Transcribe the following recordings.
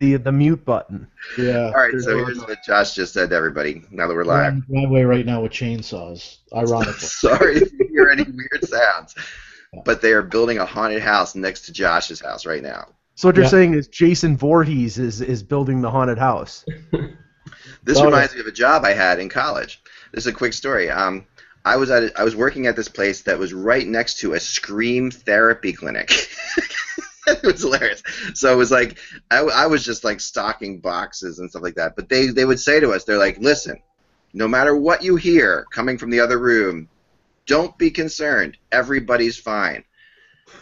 the mute button. Yeah. All right, so here's what Josh just said to everybody. Now that we're We're live. on the driveway right now with chainsaws, ironically. Sorry if you hear any weird sounds, but they are building a haunted house next to Josh's house right now. So what you're saying is Jason Voorhees is building the haunted house. This reminds me of a job I had in college. This is a quick story. I was working at this place that was right next to a scream therapy clinic. It was hilarious. So it was like I was just like stocking boxes and stuff like that. But they would say to us, they're like, listen, no matter what you hear coming from the other room, don't be concerned. Everybody's fine.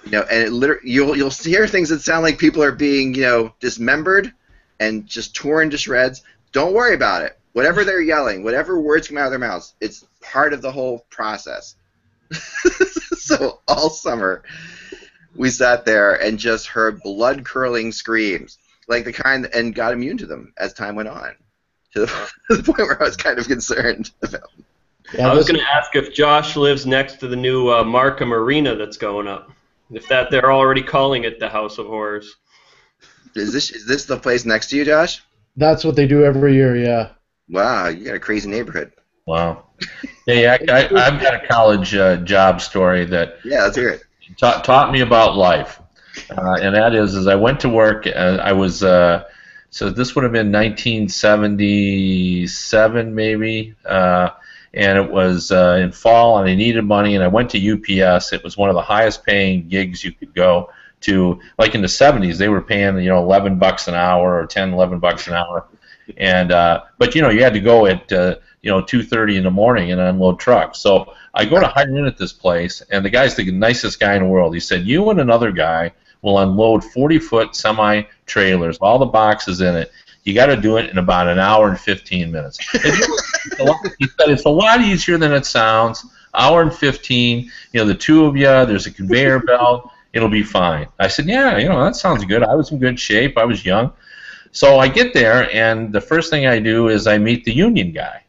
You know, and it literally you'll hear things that sound like people are being, you know, dismembered and just torn to shreds. Don't worry about it. Whatever they're yelling, whatever words come out of their mouths, it's part of the whole process. So all summer, we sat there and just heard blood-curdling screams, like the kind, and got immune to them as time went on, to the point where I was kind of concerned about them. I was going to ask if Josh lives next to the new Markham Arena that's going up. If that they're already calling it the House of Horrors. Is this the place next to you, Josh? That's what they do every year, yeah. Wow, you got a crazy neighborhood. Wow. Hey, I've got a college job story that let's hear it. Taught me about life, and that is I went to work. I was so this would have been 1977 maybe, and it was in fall, and I needed money, and I went to UPS. It was one of the highest paying gigs you could go to. Like in the 70s, they were paying $11 an hour or $10-11 an hour, and but you had to go at 2:30 in the morning and unload trucks. So I go to hire in at this place, and the guy's the nicest guy in the world. He said, you and another guy will unload 40-foot semi-trailers, all the boxes in it. You got to do it in about an hour and 15 minutes. He said, it's a lot easier than it sounds. Hour and 15, the two of you, there's a conveyor belt, it'll be fine. I said, yeah, that sounds good. I was in good shape. I was young. So I get there, and the first thing I do is I meet the union guy.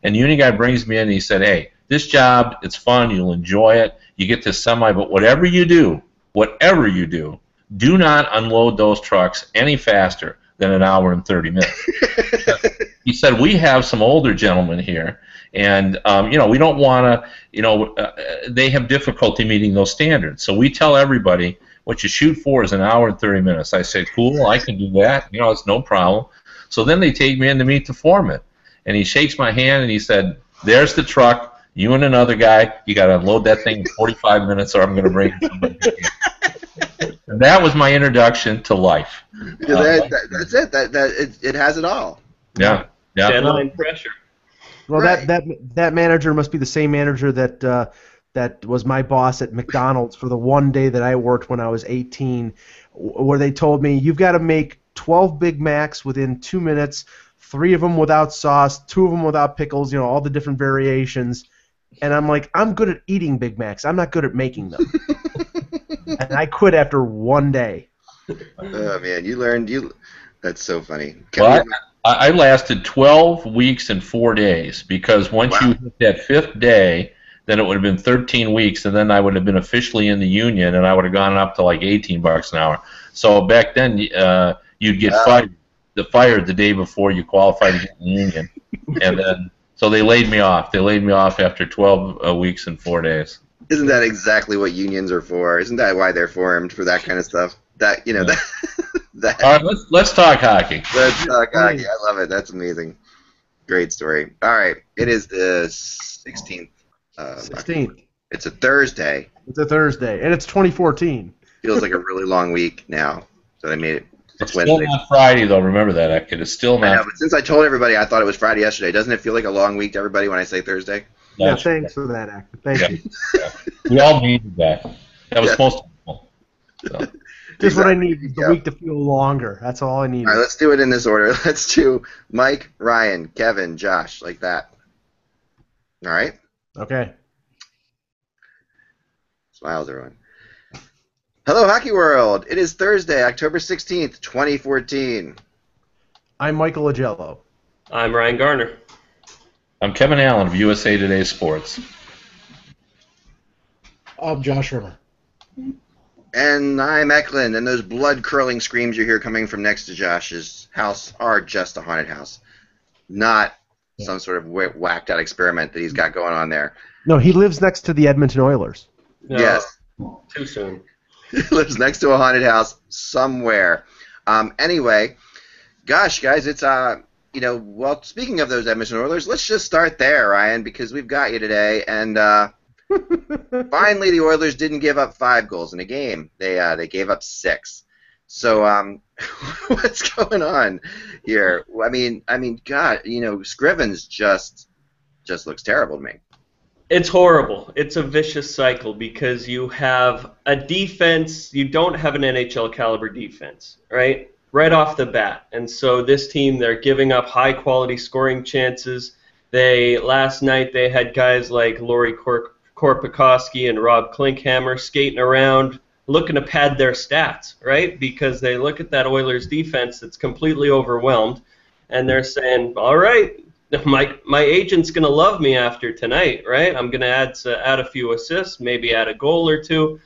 And the union guy brings me in, and he said, hey, this job, it's fun, you'll enjoy it, you get this semi, but whatever you do, do not unload those trucks any faster than an hour and 30 minutes. He said, we have some older gentlemen here, and we don't want to, they have difficulty meeting those standards. So we tell everybody what you shoot for is an hour and 30 minutes. I said, cool, I can do that. It's no problem. So then they take me in to meet the foreman. And he shakes my hand and he said, there's the truck. You and another guy, you got to unload that thing in 45 minutes or I'm going to bring somebody. And that was my introduction to life. That's it. It has it all. Yeah. Deadline pressure. Well, that manager must be the same manager that was my boss at McDonald's for the one day that I worked when I was 18, where they told me, you've got to make 12 Big Macs within 2 minutes, 3 of them without sauce, 2 of them without pickles, all the different variations. And I'm like, I'm good at eating Big Macs. I'm not good at making them. And I quit after one day. Oh, man, you learned. That's so funny. Well, I lasted 12 weeks and 4 days because once you hit that 5th day, then it would have been 13 weeks, and then I would have been officially in the union, and I would have gone up to like $18 an hour. So back then, you'd get fired the day before you qualified to get in the union, and then so they laid me off. They laid me off after 12 weeks and 4 days. Isn't that exactly what unions are for? Isn't that why they're formed, for that kind of stuff? That that. All right, let's talk hockey. Let's talk hockey. I love it. That's amazing. Great story. All right, it is the 16th. 16th. It's a Thursday. It's a Thursday, and it's 2014. Feels like a really long week now. So they made it. It's still not Friday, though. Remember that, It is still not. I know, but since I told everybody I thought it was Friday yesterday, doesn't it feel like a long week to everybody when I say Thursday? Yeah, thanks for that, Act. Thank you. Yeah. We all needed that. That was most helpful. So. Just what I need is the week to feel longer. That's all I need. All right, let's do it in this order. Let's do Mike, Ryan, Kevin, Josh, like that. All right? Okay. Smiles, everyone. Hello, Hockey World. It is Thursday, October 16th, 2014. I'm Michael Agello. I'm Ryan Garner. I'm Kevin Allen of USA Today Sports. I'm Josh Rimmer. And I'm Eklund, and those blood-curling screams you hear coming from next to Josh's house are just a haunted house, not some sort of whacked-out experiment that he's got going on there. No, he lives next to the Edmonton Oilers. No, Yes. Too soon. He lives next to a haunted house somewhere. Anyway, gosh, guys, it's well, speaking of those Edmonton Oilers, let's just start there, Ryan, because we've got you today. And finally, the Oilers didn't give up 5 goals in a game. They gave up 6. So what's going on here? I mean, God, Scrivens just looks terrible to me. It's horrible. It's a vicious cycle because you have a defense. You don't have an NHL caliber defense, right? Right off the bat. And so this team, they're giving up high-quality scoring chances. Last night they had guys like Lauri Korpikoski and Rob Klinkhammer skating around looking to pad their stats, right? Because they look at that Oilers defense that's completely overwhelmed, and they're saying, all right, my agent's going to love me after tonight, right? I'm going to add a few assists, maybe add a goal or two,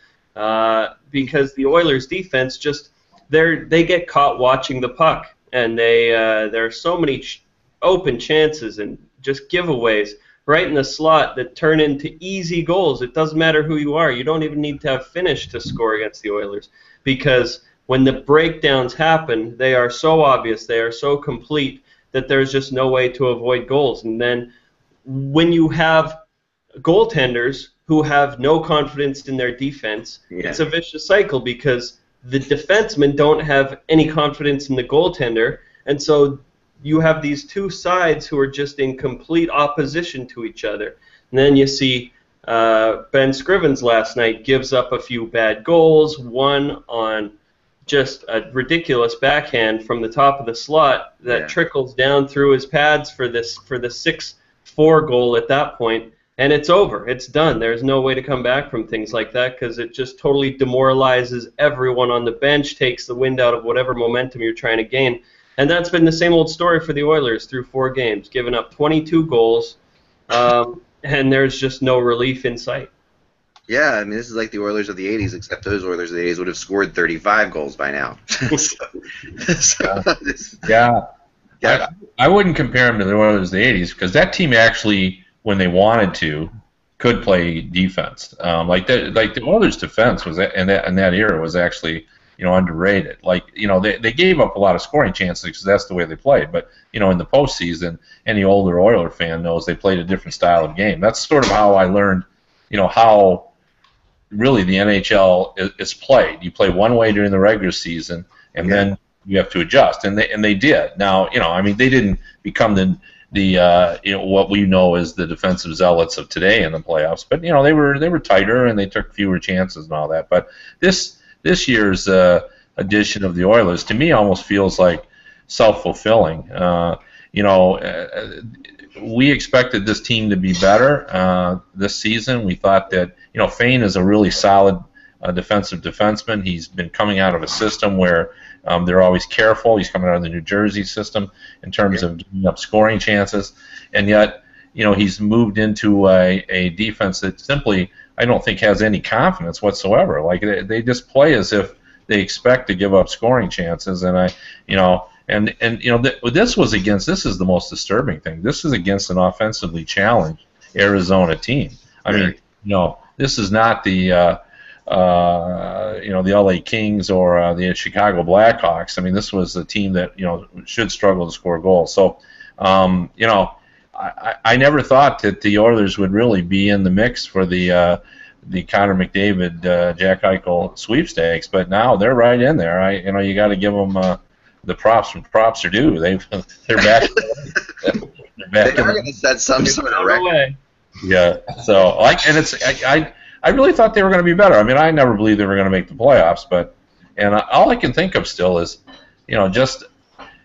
because the Oilers defense just they get caught watching the puck, and there are so many open chances and just giveaways right in the slot that turn into easy goals. It doesn't matter who you are. You don't even need to have finished to score against the Oilers, because when the breakdowns happen, they are so obvious, they are so complete that there's just no way to avoid goals. And then when you have goaltenders who have no confidence in their defense, it's a vicious cycle because the defensemen don't have any confidence in the goaltender, and so you have these two sides who are just in complete opposition to each other. And then you see Ben Scrivens last night gives up a few bad goals, one on just a ridiculous backhand from the top of the slot that trickles down through his pads for the 6-4 goal at that point, and it's over. It's done. There's no way to come back from things like that because it just totally demoralizes everyone on the bench, takes the wind out of whatever momentum you're trying to gain. And that's been the same old story for the Oilers through 4 games, giving up 22 goals, and there's just no relief in sight. Yeah, I mean, this is like the Oilers of the 80s, except those Oilers of the 80s would have scored 35 goals by now. I wouldn't compare them to the Oilers of the 80s because that team actually, when they wanted to, could play defense. Like the Oilers' defense was in that era was actually underrated. Like they gave up a lot of scoring chances because that's the way they played. But in the postseason, any older Oiler fan knows they played a different style of game. That's sort of how I learned, how really the NHL is played. You play one way during the regular season, and then you have to adjust, and they did. Now, they didn't become the what we know as the defensive zealots of today in the playoffs, but they were tighter and they took fewer chances and all that. But this year's edition of the Oilers to me almost feels like self-fulfilling. We expected this team to be better this season. We thought that Fane is a really solid defensive defenseman. He's been coming out of a system where they're always careful. He's coming out of the New Jersey system in terms of giving up scoring chances, and yet he's moved into a defense that simply I don't think has any confidence whatsoever. Like they just play as if they expect to give up scoring chances, and this is the most disturbing thing. This is against an offensively challenged Arizona team. I mean, this is not the the LA Kings or the Chicago Blackhawks. I mean, this was a team that should struggle to score goals. So, I never thought that the Oilers would really be in the mix for the Connor McDavid, Jack Eichel sweepstakes, but now they're right in there. You got to give them the props when props are due. They're back. They're going to set some sort of record. Yeah. So I really thought they were going to be better. I mean, I never believed they were going to make the playoffs, and all I can think of still is,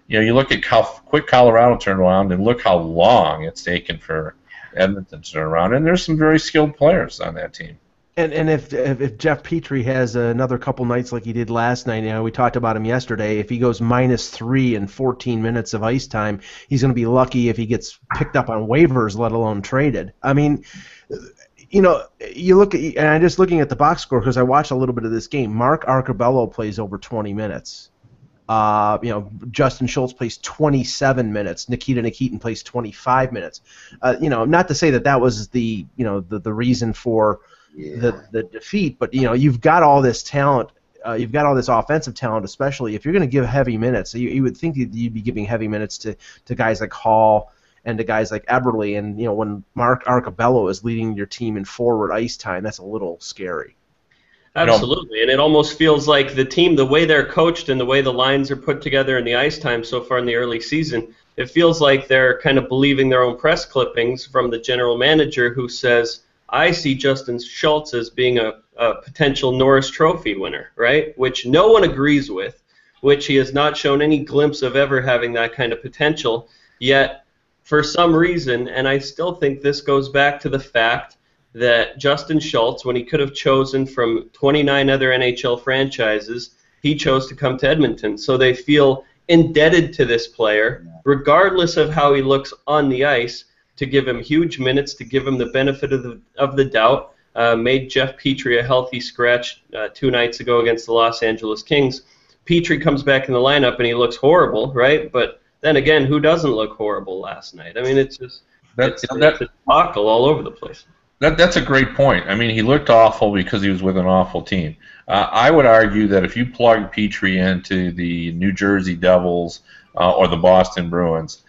you look at how quick Colorado turned around, and look how long it's taken for Edmonton to turn around. And there's some very skilled players on that team. And if Jeff Petrie has another couple nights like he did last night, we talked about him yesterday, if he goes -3 in 14 minutes of ice time, he's going to be lucky if he gets picked up on waivers, let alone traded. I mean, you know, you look at, and I'm just looking at the box score because I watched a little bit of this game. Mark Arcabello plays over 20 minutes. You know, Justin Schultz plays 27 minutes. Nikita Nikitin plays 25 minutes. You know, not to say that was the, you know, the reason for the defeat, but, you know, you've got all this talent. You've got all this offensive talent, especially if you're going to give heavy minutes. You would think you'd be giving heavy minutes to guys like Hall and to guys like Eberle. And, you know, when Mark Arcabello is leading your team in forward ice time, that's a little scary. Absolutely, and it almost feels like the team, the way they're coached and the way the lines are put together in the ice time so far in the early season, it feels like they're kind of believing their own press clippings from the general manager who says, I see Justin Schultz as being a potential Norris Trophy winner, right? Which no one agrees with, which he has not shown any glimpse of ever having that kind of potential, yet for some reason, and I still think this goes back to the fact that Justin Schultz, when he could have chosen from 29 other NHL franchises, he chose to come to Edmonton. So they feel indebted to this player, regardless of how he looks on the ice, to give him huge minutes, to give him the benefit of the doubt. Made Jeff Petrie a healthy scratch 2 nights ago against the Los Angeles Kings. Petrie comes back in the lineup and he looks horrible, right? But then again, who doesn't look horrible last night? I mean, it's just it's a debacle all over the place. That's a great point. I mean, he looked awful because he was with an awful team. I would argue that if you plug Petrie into the New Jersey Devils or the Boston Bruins,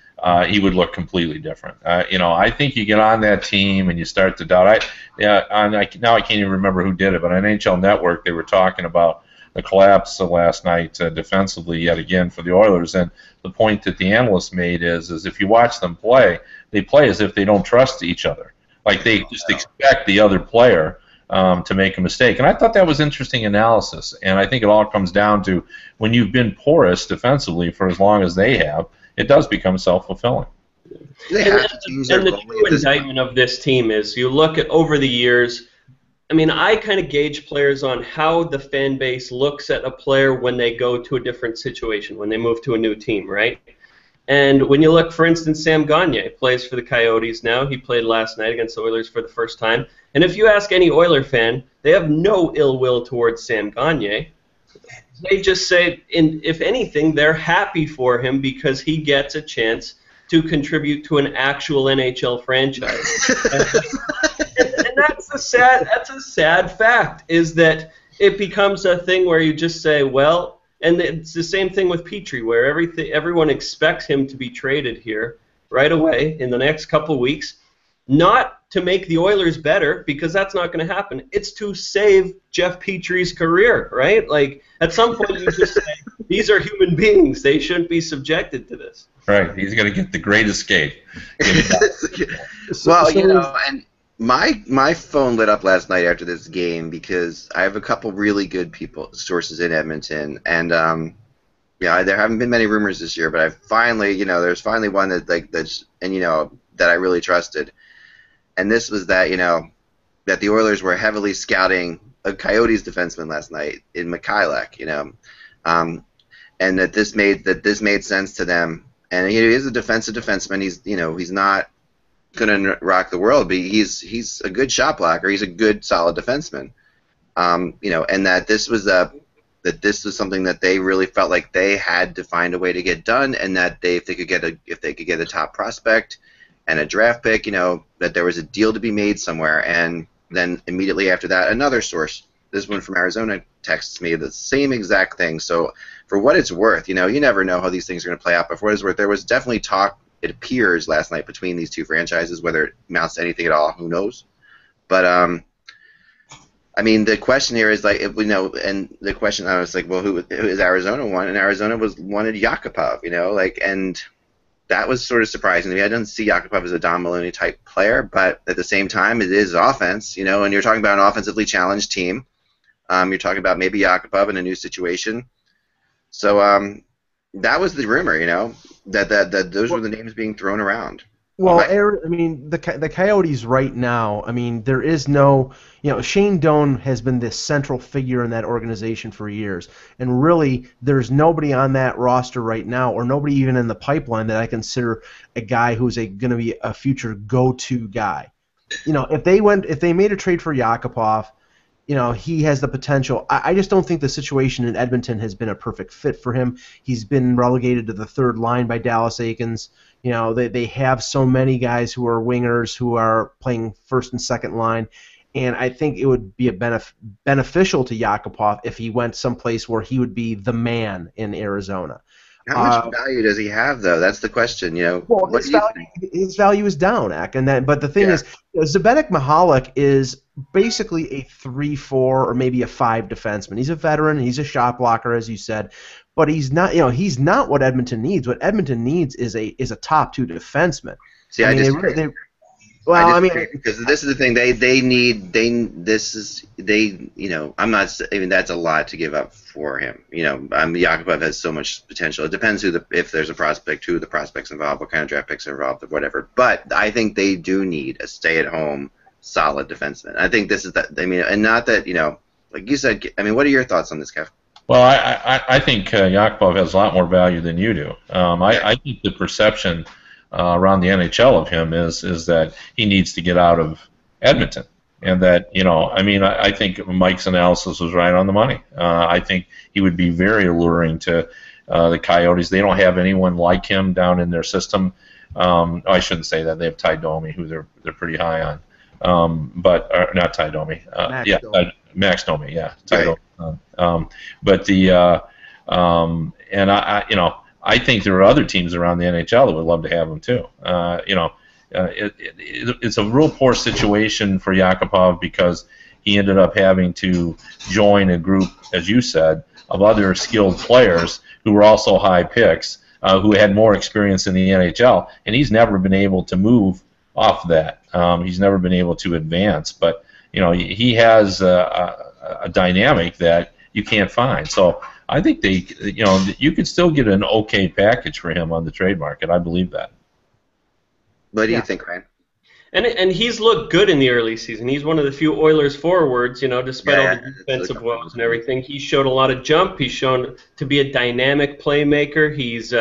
he would look completely different. You know, I think you get on that team and you start to doubt. Now I can't even remember who did it, but on NHL Network they were talking about the collapse last night defensively yet again for the Oilers. And the point that the analyst made is if you watch them play, they play as if they don't trust each other. Like they just expect the other player to make a mistake. And I thought that was interesting analysis. And I think it all comes down to when you've been porous defensively for as long as they have, it does become self-fulfilling. And the true indictment of this team is you look at over the years, I mean, I kind of gauge players on how the fan base looks at a player when they go to a different situation, when they move to a new team, right? And when you look, for instance, Sam Gagner plays for the Coyotes now. He played last night against the Oilers for the first time. And if you ask any Oiler fan, they have no ill will towards Sam Gagner. They just say, if anything, they're happy for him because he gets a chance to contribute to an actual NHL franchise. and that's a sad fact, is that it becomes a thing where you just say, well, and it's the same thing with Petrie, where everyone expects him to be traded here right away in the next couple weeks, not to make the Oilers better, because that's not going to happen. It's to save Jeff Petrie's career, right? Like, at some point you just say, these are human beings. They shouldn't be subjected to this. Right. He's going to get the great escape. Well, you know, and my phone lit up last night after this game because I have a couple really good sources in Edmonton, and yeah, there haven't been many rumors this year, but I finally, you know, there's finally one that I really trusted, and this was that, you know, that the Oilers were heavily scouting a Coyotes defenseman last night in Mikhailuk, you know, and that this made sense to them, and he is a defensive defenseman. He's not going to rock the world, but he's a good shot blocker. He's a good, solid defenseman. You know, and that this was something that they really felt like they had to find a way to get done, and that if they could get a top prospect and a draft pick, you know, that there was a deal to be made somewhere. And then immediately after that, another source, this one from Arizona, texts me the same exact thing. So for what it's worth, you know, you never know how these things are going to play out, but for what it's worth, there was definitely talk, it appears, last night between these two franchises. Whether it amounts to anything at all, who knows? But I mean, the question here is like, if we know, and the question I was like, well, who is Arizona want? And Arizona wanted Yakupov, you know, like, and that was sort of surprising to me. I didn't see Yakupov as a Don Maloney type player, but at the same time, it is offense, you know, and you're talking about an offensively challenged team. You're talking about maybe Yakupov in a new situation. So that was the rumor, you know, that those were the names being thrown around. Well, I mean, the Coyotes right now, I mean, there is no, you know, Shane Doan has been this central figure in that organization for years, and really there's nobody on that roster right now, or nobody even in the pipeline that I consider a guy who's going to be a future go-to guy. if they made a trade for Yakupov, he has the potential. I just don't think the situation in Edmonton has been a perfect fit for him. He's been relegated to the third line by Dallas Eakins. They have so many guys who are wingers who are playing first and second line, and I think it would be beneficial to Yakupov if he went someplace where he would be the man in Arizona. How much value does he have, though? That's the question. Well, his value is down, Ak, but the thing is, Zdeněk Michalek is basically a 3-4 or maybe a 5 defenseman. He's a veteran. He's a shot blocker, as you said, but he's not. He's not what Edmonton needs. What Edmonton needs is a top 2 defenseman. See, I disagree. Because this is the thing I'm not. I mean, that's a lot to give up for him. Yakupov has so much potential. It depends if there's a prospect, who the prospect's involved, what kind of draft picks are involved, or whatever. But I think they do need a stay-at-home, solid defenseman. I think this is that. I mean, and not that like you said. I mean, what are your thoughts on this, Kev? Well, I think Yakupov has a lot more value than you do. I think the perception around the NHL of him is that he needs to get out of Edmonton, and that I think Mike's analysis was right on the money. I think he would be very alluring to the Coyotes. They don't have anyone like him down in their system. I shouldn't say that. They have Ty Domi, who they're pretty high on, but not Ty Domi. Max Domi. Yeah, Ty Domi. But I think there are other teams around the NHL that would love to have him too. It's a real poor situation for Yakupov because he ended up having to join a group, as you said, of other skilled players who were also high picks, who had more experience in the NHL, and he's never been able to move off that. He's never been able to advance, but he has a dynamic that you can't find. So I think you could still get an okay package for him on the trade market. I believe that. What do you think, Ryan? And he's looked good in the early season. He's one of the few Oilers forwards, despite all the defensive woes and everything. He showed a lot of jump. He's shown to be a dynamic playmaker. He's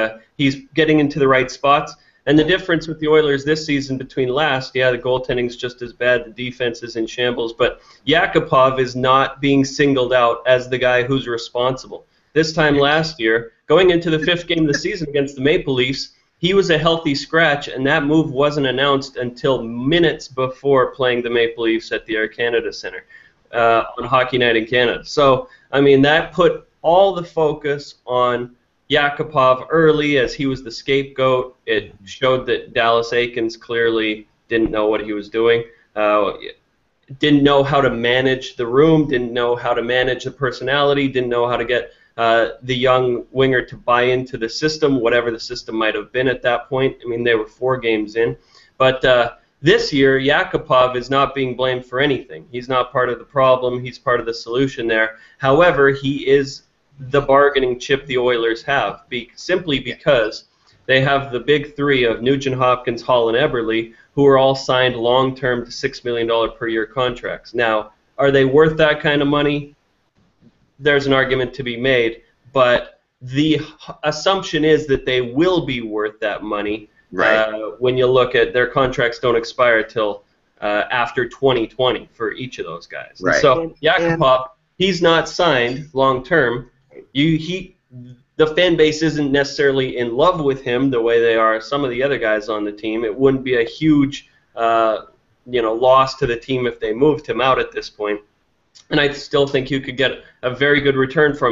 getting into the right spots. And the difference with the Oilers this season between last, the goaltending's just as bad, the defense is in shambles, but Yakupov is not being singled out as the guy who's responsible. This time last year, going into the 5th game of the season against the Maple Leafs, he was a healthy scratch, and that move wasn't announced until minutes before playing the Maple Leafs at the Air Canada Centre on Hockey Night in Canada. So, I mean, that put all the focus on Yakupov early as he was the scapegoat. It showed that Dallas Eakins clearly didn't know what he was doing, didn't know how to manage the room, didn't know how to manage the personality, didn't know how to get the young winger to buy into the system, whatever the system might have been at that point. I mean, they were 4 games in. But this year, Yakupov is not being blamed for anything. He's not part of the problem. He's part of the solution there. However, he is the bargaining chip the Oilers have, simply because they have the big 3 of Nugent Hopkins, Hall, and Eberle, who are all signed long-term to $6 million per year contracts. Now, are they worth that kind of money? There's an argument to be made, but the assumption is that they will be worth that money. Right. When you look at their contracts, don't expire till after 2020 for each of those guys. Right. So Yakupov, he's not signed long-term. The fan base isn't necessarily in love with him the way they are some of the other guys on the team. It wouldn't be a huge loss to the team if they moved him out at this point. And I still think you could get a very good return for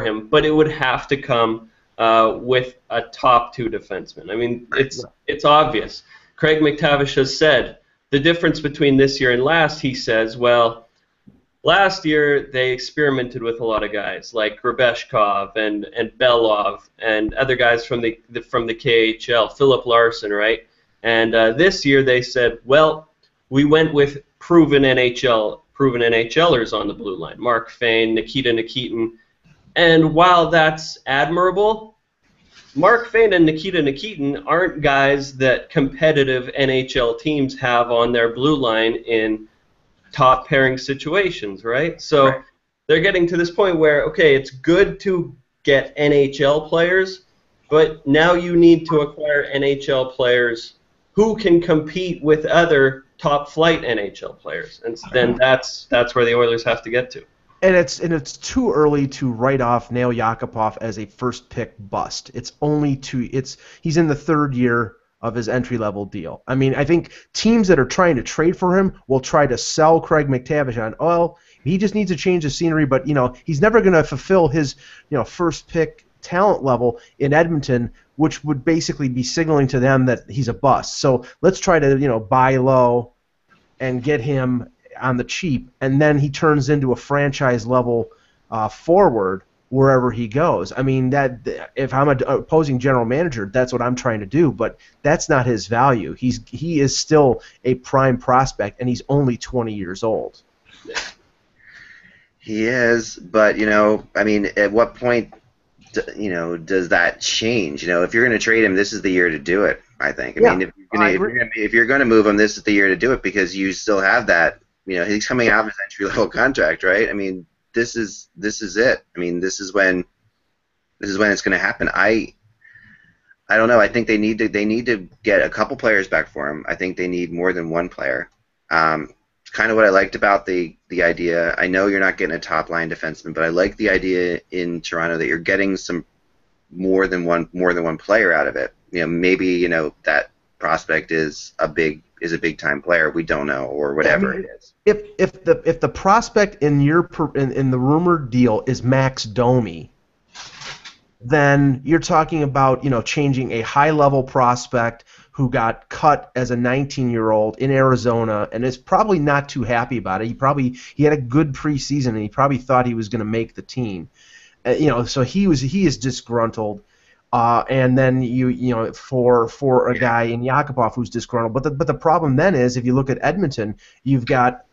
him, but it would have to come with a top 2 defenseman. I mean, it's obvious. Craig McTavish has said the difference between this year and last, he says, well, last year they experimented with a lot of guys like Grabeshkov and Belov and other guys from the KHL, Philip Larson, right? And this year they said, well, we went with proven NHLers on the blue line, Mark Fane, Nikita Nikitin. And while that's admirable, Mark Fane and Nikita Nikitin aren't guys that competitive NHL teams have on their blue line in top pairing situations, right? So they're getting to this point where, okay, it's good to get NHL players, but now you need to acquire NHL players who can compete with other top flight NHL players, and then that's where the Oilers have to get to. And it's too early to write off Nail Yakupov as a first pick bust. He's in the third year of his entry level deal. I mean, I think teams that are trying to trade for him will try to sell Craig McTavish on, well, he just needs to change the scenery, but he's never going to fulfill his first pick talent level in Edmonton, which would basically be signaling to them that he's a bust. So let's try to buy low and get him on the cheap, and then he turns into a franchise level forward wherever he goes. I mean, that if I'm an opposing general manager, that's what I'm trying to do, but that's not his value. He is still a prime prospect, and he's only 20 years old. He is, but I mean, at what point does that change? If you're going to trade him, this is the year to do it, I think. I mean, if you're going to move him, this is the year to do it, because you still have that. He's coming out of his entry level contract, right? I mean, this is it. I mean, this is when it's going to happen. I don't know. I think they need to get a couple players back for him. I think they need more than one player. It's kind of what I liked about the idea. I know you're not getting a top line defenseman, but I like the idea in Toronto that you're getting some more than one player out of it. Maybe that prospect is a big time player. We don't know, or whatever it is. If the prospect in the rumored deal is Max Domi, then you're talking about changing a high level prospect who got cut as a 19-year-old in Arizona and is probably not too happy about it. He had a good preseason and he probably thought he was going to make the team. So he is disgruntled. And then for a guy in Yakupov who's disgruntled. But the problem then is, if you look at Edmonton, you've got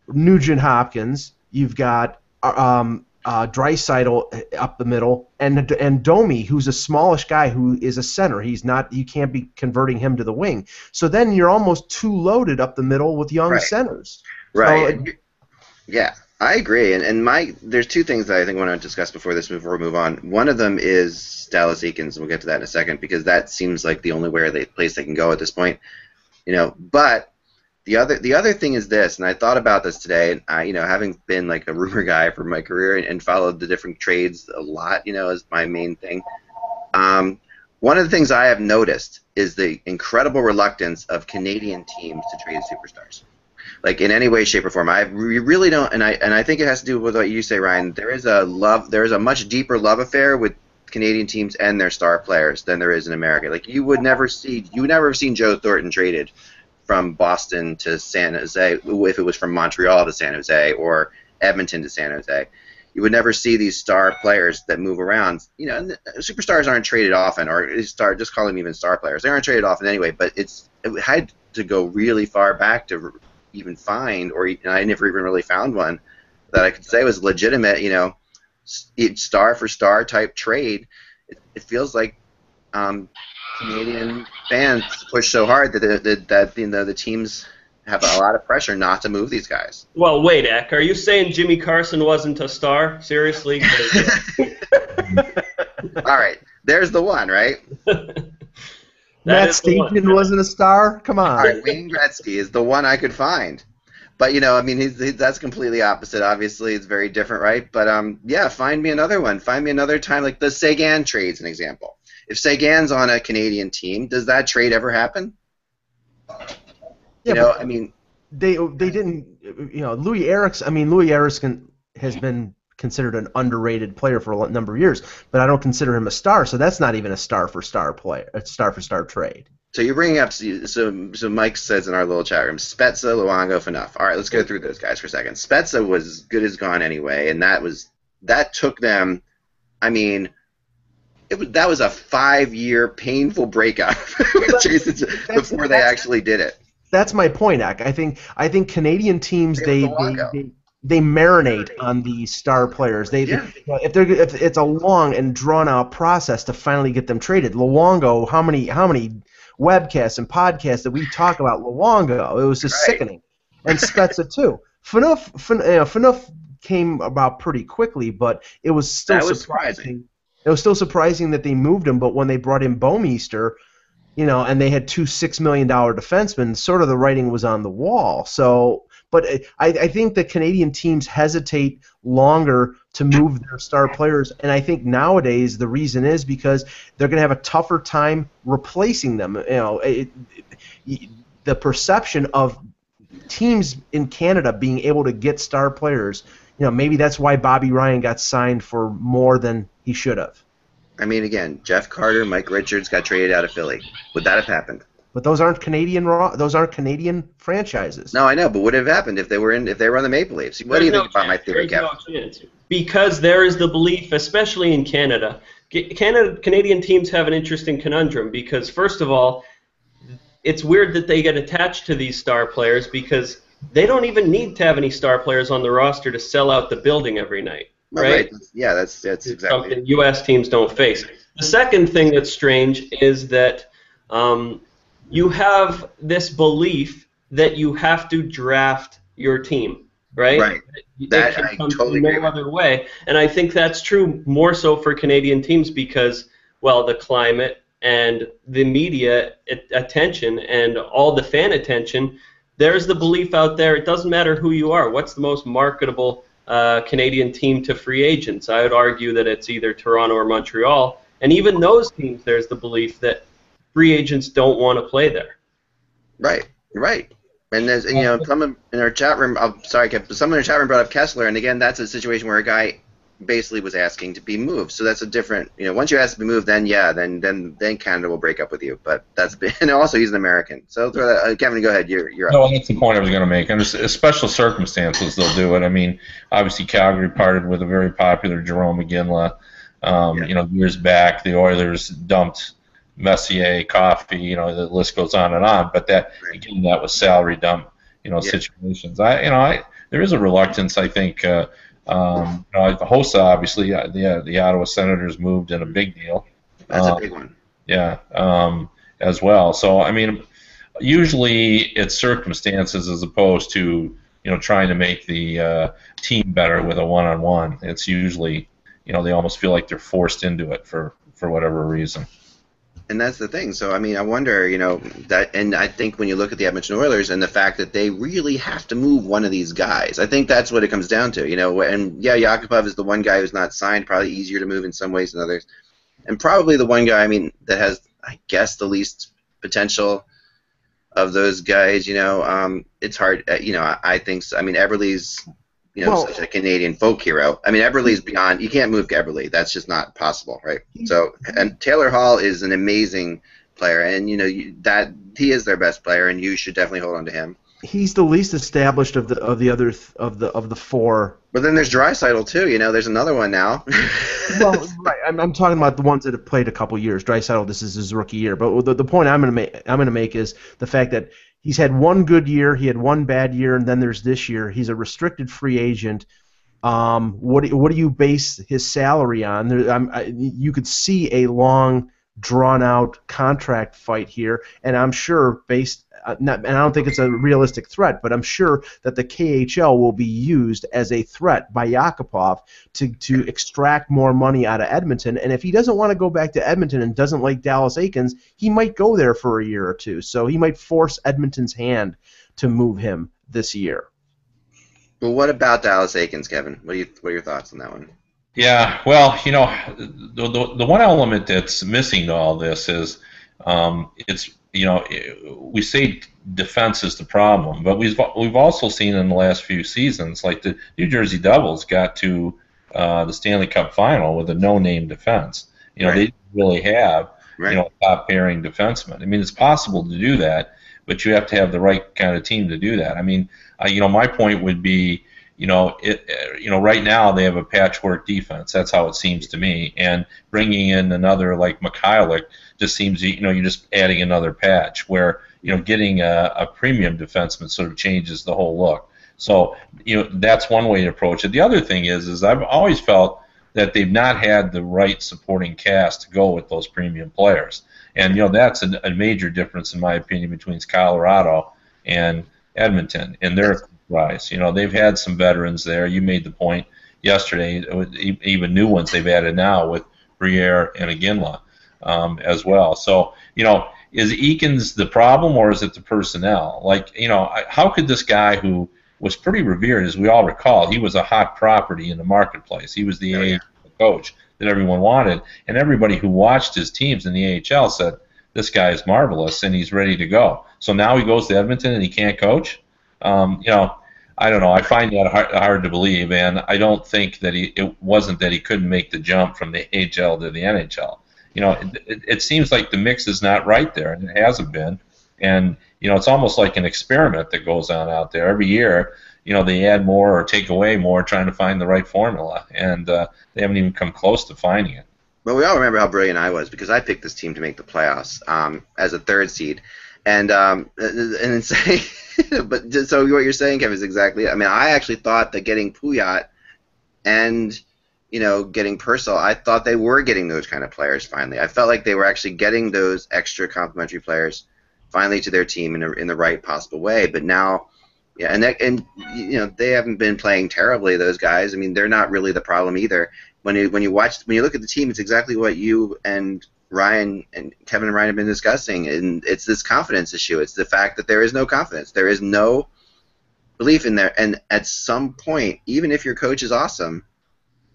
Nugent Hopkins, you've got Draisaitl up the middle, and Domi, who's a smallish guy who is a center. You can't be converting him to the wing. So then you're almost too loaded up the middle with young centers. Right. So, yeah. I agree, and there's two things that I think I want to discuss before we move on. One of them is Dallas Eakins, and we'll get to that in a second, because that seems like the only place they can go at this point. But the other thing is this, and I thought about this today. And having been like a rumor guy for my career and followed the different trades a lot, as my main thing. One of the things I have noticed is the incredible reluctance of Canadian teams to trade superstars. Like in any way, shape, or form. We really don't, and I think it has to do with what you say, Ryan. There is a much deeper love affair with Canadian teams and their star players than there is in America. Like you would never have seen Joe Thornton traded from Boston to San Jose if it was from Montreal to San Jose or Edmonton to San Jose. You would never see these star players that move around. And superstars aren't traded often, or just call them even star players. They aren't traded often anyway. But it had to go really far back to even find, I never even really found one that I could say was legitimate, star for star type trade. It feels like Canadian fans push so hard that the teams have a lot of pressure not to move these guys. Well, wait, Eck, are you saying Jimmy Carson wasn't a star? Seriously? All right, there's the one, right? Matt Stajan wasn't a star? Come on. All right, Wayne Gretzky is the one I could find. But, that's completely opposite. Obviously, it's very different, right? But, find me another one. Find me another time. Like the Sagan trade's an example. If Sagan's on a Canadian team, does that trade ever happen? Yeah, they didn't, Louis Eriksson has been considered an underrated player for a number of years, but I don't consider him a star, so that's not even a star-for-star player, a star-for-star trade. So you're bringing up, so Mike says in our little chat room, Spezza, Luongo, Phaneuf. All right, let's go through those guys for a second. Spezza was as good as gone anyway, and that took them, that was a 5-year painful breakup before they actually did it. That's my point, Ak. I think Canadian teams they marinate on the star players. If it's a long and drawn out process to finally get them traded. Luongo, how many webcasts and podcasts that we talk about Luongo? It was just sickening. And Spezza too. Phaneuf came about pretty quickly, but it was still surprising. It was still surprising that they moved him. But when they brought in Bouwmeester, and they had two $6 million defensemen. Sort of the writing was on the wall. So, but I think the Canadian teams hesitate longer to move their star players, and I think nowadays the reason is because they're going to have a tougher time replacing them. The perception of teams in Canada being able to get star players, maybe that's why Bobby Ryan got signed for more than he should have. I mean, again, Jeff Carter, Mike Richards got traded out of Philly. Would that have happened? But those aren't Canadian franchises. No, I know, but would it have happened if they were on the Maple Leafs? What do you think about my theory, Kevin? Because there is the belief, especially in Canada, Canadian teams have an interesting conundrum because, first of all, it's weird that they get attached to these star players because they don't even need to have any star players on the roster to sell out the building every night. Right? Yeah, that's exactly something U.S. teams don't face. The second thing that's strange is that you have this belief that you have to draft your team, right? Right. That I totally agree with. No other way, and I think that's true more so for Canadian teams because, well, the climate and the media attention and all the fan attention. There's the belief out there. It doesn't matter who you are. What's the most marketable Canadian team to free agents? I would argue that it's either Toronto or Montreal. And even those teams, there's the belief that free agents don't want to play there. Right. And there's, someone in our chat room, someone in our chat room brought up Kessler, and again, that's a situation where a guy basically was asking to be moved. So that's a different, once you ask to be moved, then Canada will break up with you. But and also he's an American. So Kevin, go ahead. You're up. No, that's the point I was going to make. Under special circumstances, they'll do it. I mean, obviously Calgary parted with a very popular Jerome McGinley. Years back, the Oilers dumped Messier, Coffey. The list goes on and on. But that was salary dump. Situations. There is a reluctance, I think. Hossa, obviously, the Ottawa Senators moved in a big deal. That's a big one. Yeah, as well. So, I mean, usually it's circumstances as opposed to, trying to make the team better with a one-on-one. It's usually, they almost feel like they're forced into it for whatever reason. And that's the thing. So, I mean, I wonder, that, and I think when you look at the Edmonton Oilers and the fact that they really have to move one of these guys, I think that's what it comes down to, and Yakupov is the one guy who's not signed, probably easier to move in some ways than others, and probably the one guy, that has, I guess, the least potential of those guys, it's hard, I think, so. I mean, Eberle's, such a Canadian folk hero. I mean, Eberle's beyond. You can't move Eberle. That's just not possible, right? So, and Taylor Hall is an amazing player, and that he is their best player, and you should definitely hold on to him. He's the least established of the four. But then there's Draisaitl too. There's another one now. Well, right. I'm talking about the ones that have played a couple years. Draisaitl, this is his rookie year. But the point I'm going to make is the fact that he's had one good year, he had one bad year, and then there's this year. He's a restricted free agent. What do you base his salary on? You could see a long, drawn-out contract fight here, and I'm sure and I don't think it's a realistic threat, but I'm sure that the KHL will be used as a threat by Yakupov to extract more money out of Edmonton. And if he doesn't want to go back to Edmonton and doesn't like Dallas Eakins, he might go there for a year or two. So he might force Edmonton's hand to move him this year. Well, what about Dallas Eakins, Kevin? What are your thoughts on that one? Yeah, well, the one element that's missing to all this is it's we say defense is the problem, but we've also seen in the last few seasons, like the New Jersey Devils got to the Stanley Cup final with a no-name defense. They didn't really have a top-pairing defenseman. I mean, it's possible to do that, but you have to have the right kind of team to do that. I mean, my point would be, right now they have a patchwork defense. That's how it seems to me. And bringing in another like Mikhailuk just seems, you're just adding another patch where, getting a premium defenseman sort of changes the whole look. So, that's one way to approach it. The other thing is I've always felt that they've not had the right supporting cast to go with those premium players. And, that's a major difference, in my opinion, between Colorado and Edmonton in their rise. They've had some veterans there. You made the point yesterday, even new ones they've added now with Briere and Iginla as well. So, is Eakins the problem, or is it the personnel? Like, how could this guy who was pretty revered, as we all recall, he was a hot property in the marketplace. He was the AHL coach that everyone wanted, and everybody who watched his teams in the AHL said, this guy is marvelous, and he's ready to go. So now he goes to Edmonton, and he can't coach? I don't know. I find that hard to believe, and I don't think that it wasn't that he couldn't make the jump from the AHL to the NHL. It seems like the mix is not right there, and it hasn't been. And, it's almost like an experiment that goes on out there. Every year, they add more or take away more trying to find the right formula, and they haven't even come close to finding it. Well, we all remember how brilliant I was because I picked this team to make the playoffs as a third seed. And say, but so what you're saying, Kevin, is exactly it. I mean, I actually thought that getting Puyat and getting Purcell, I thought they were getting those kind of players finally. I felt like they were actually getting those extra complementary players finally to their team in the right possible way. But now, yeah, and they haven't been playing terribly. Those guys, I mean, they're not really the problem either. When you look at the team, it's exactly what you and Kevin and Ryan have been discussing, and it's this confidence issue. It's the fact that there is no confidence. There is no belief in there, and at some point, even if your coach is awesome,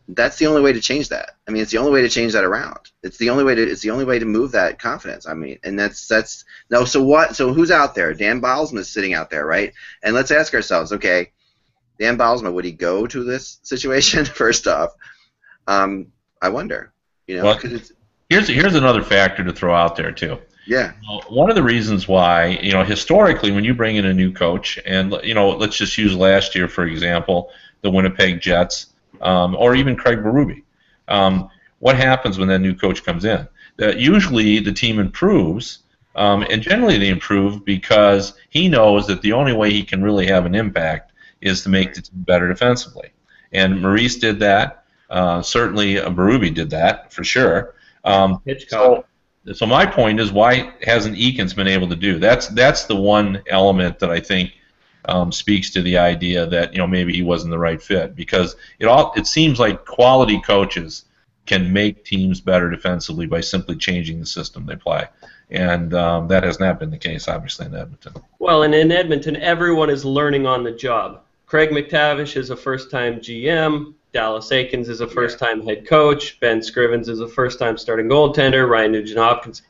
that's the only way to change that. I mean, it's the only way to change that around. It's the only way to move that confidence. I mean, and that's no. So what? So who's out there? Dan Bylsma is sitting out there, right? And let's ask ourselves, okay, Dan Bylsma, would he go to this situation? First off, I wonder. Well, here's another factor to throw out there too. Yeah. One of the reasons why, historically, when you bring in a new coach, and let's just use last year for example, the Winnipeg Jets, or even Craig Berube. What happens when that new coach comes in? Usually the team improves, and generally they improve because he knows that the only way he can really have an impact is to make the team better defensively. And Maurice did that. Certainly Berube did that for sure. So my point is, why hasn't Eakins been able to do? That's the one element that I think speaks to the idea that maybe he wasn't the right fit, because it seems like quality coaches can make teams better defensively by simply changing the system they play, and that has not been the case obviously in Edmonton. Well, and in Edmonton, everyone is learning on the job. Craig McTavish is a first-time GM. Dallas Aikens is a first-time head coach. Ben Scrivens is a first-time starting goaltender. Ryan Nugent-Hopkins.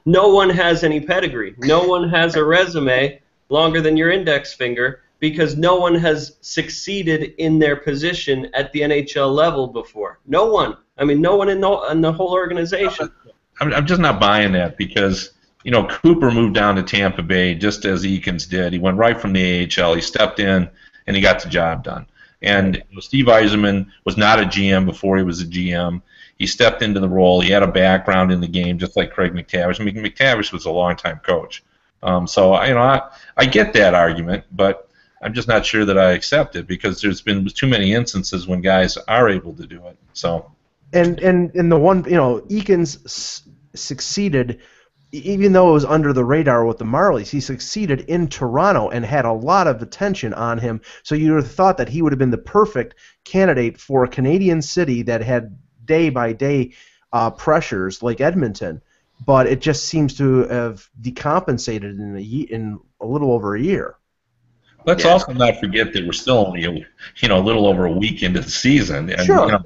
No one has any pedigree. No one has a resume longer than your index finger, because no one has succeeded in their position at the NHL level before. No one. I mean, no one in the whole organization. I'm just not buying that, because Cooper moved down to Tampa Bay just as Eakins did. He went right from the AHL. He stepped in, and he got the job done. And Steve Yzerman was not a GM before he was a GM. He stepped into the role. He had a background in the game, just like Craig McTavish. I mean, McTavish was a longtime coach. So I get that argument, but I'm just not sure that I accept it, because there's been too many instances when guys are able to do it. So. And the one, Eakins succeeded, even though it was under the radar with the Marlies. He succeeded in Toronto and had a lot of attention on him. So you would have thought that he would have been the perfect candidate for a Canadian city that had day-by-day pressures like Edmonton. But it just seems to have decompensated in a little over a year. Let's also not forget that we're still only a little over a week into the season. And, sure.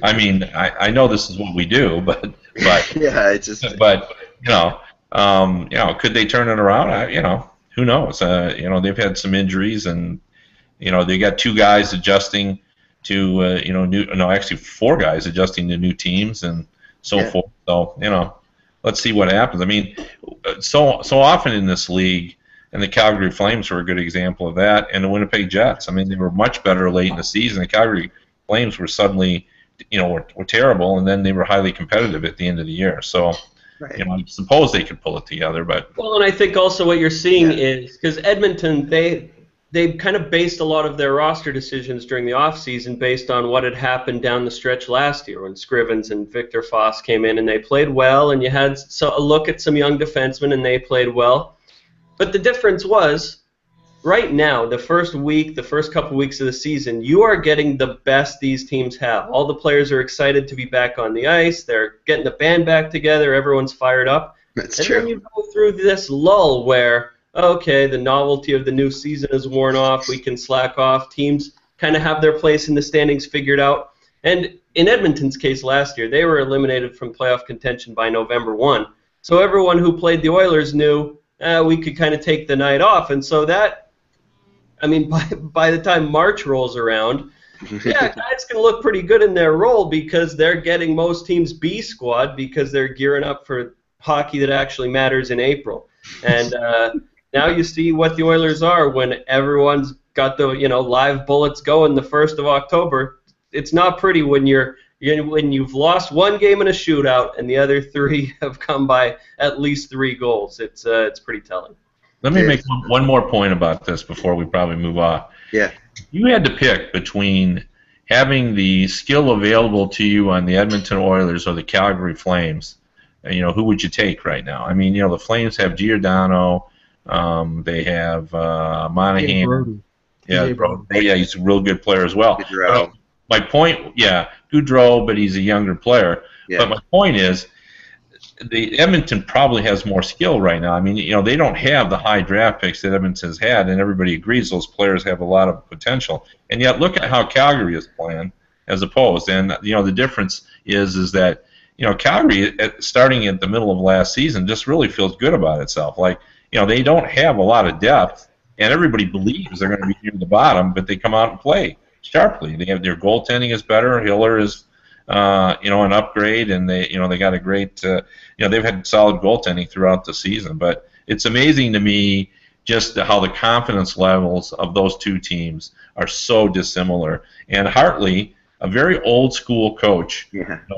I know this is what we do, but yeah, it's just. But could they turn it around? Who knows? They've had some injuries, and they got two guys adjusting to four guys adjusting to new teams and so forth. So let's see what happens. I mean, so often in this league, and the Calgary Flames were a good example of that, and the Winnipeg Jets. I mean, they were much better late in the season. The Calgary Flames were suddenly, were terrible, and then they were highly competitive at the end of the year. So, right. I suppose they could pull it together, but. Well, and I think also what you're seeing is, because Edmonton, they kind of based a lot of their roster decisions during the offseason based on what had happened down the stretch last year when Scrivens and Victor Foss came in and they played well, and you had a look at some young defensemen and they played well. But the difference was, right now, the first couple weeks of the season, you are getting the best these teams have. All the players are excited to be back on the ice. They're getting the band back together. Everyone's fired up. That's and true. then you go through this lull where, okay, the novelty of the new season is worn off. We can slack off. Teams kind of have their place in the standings figured out. And in Edmonton's case last year, they were eliminated from playoff contention by November 1. So everyone who played the Oilers knew we could kind of take the night off. And so that, I mean, by the time March rolls around, yeah, guys can look pretty good in their role because they're getting most teams' B squad because they're gearing up for hockey that actually matters in April. And now you see what the Oilers are when everyone's got the live bullets going the 1st of October. It's not pretty when you've lost one game in a shootout and the other 3 have come by at least 3 goals. It's pretty telling. Let me make one more point about this before we probably move on. Yeah. You had to pick between having the skill available to you on the Edmonton Oilers or the Calgary Flames. Who would you take right now? I mean, the Flames have Giordano, they have Monahan. Yeah, he's a real good player as well. My point, Gaudreau, but he's a younger player. Yeah. But my point is, the Edmonton probably has more skill right now. I mean, they don't have the high draft picks that Edmonton's had, and everybody agrees those players have a lot of potential. And yet, look at how Calgary is playing as opposed. And the difference is that Calgary, starting at the middle of last season, just really feels good about itself. Like they don't have a lot of depth, and everybody believes they're going to be near the bottom, but they come out and play sharply. They have their goaltending is better. Hiller is an upgrade, and they got a great they've had solid goaltending throughout the season. But it's amazing to me just how the confidence levels of those two teams are so dissimilar. And Hartley, a very old school coach,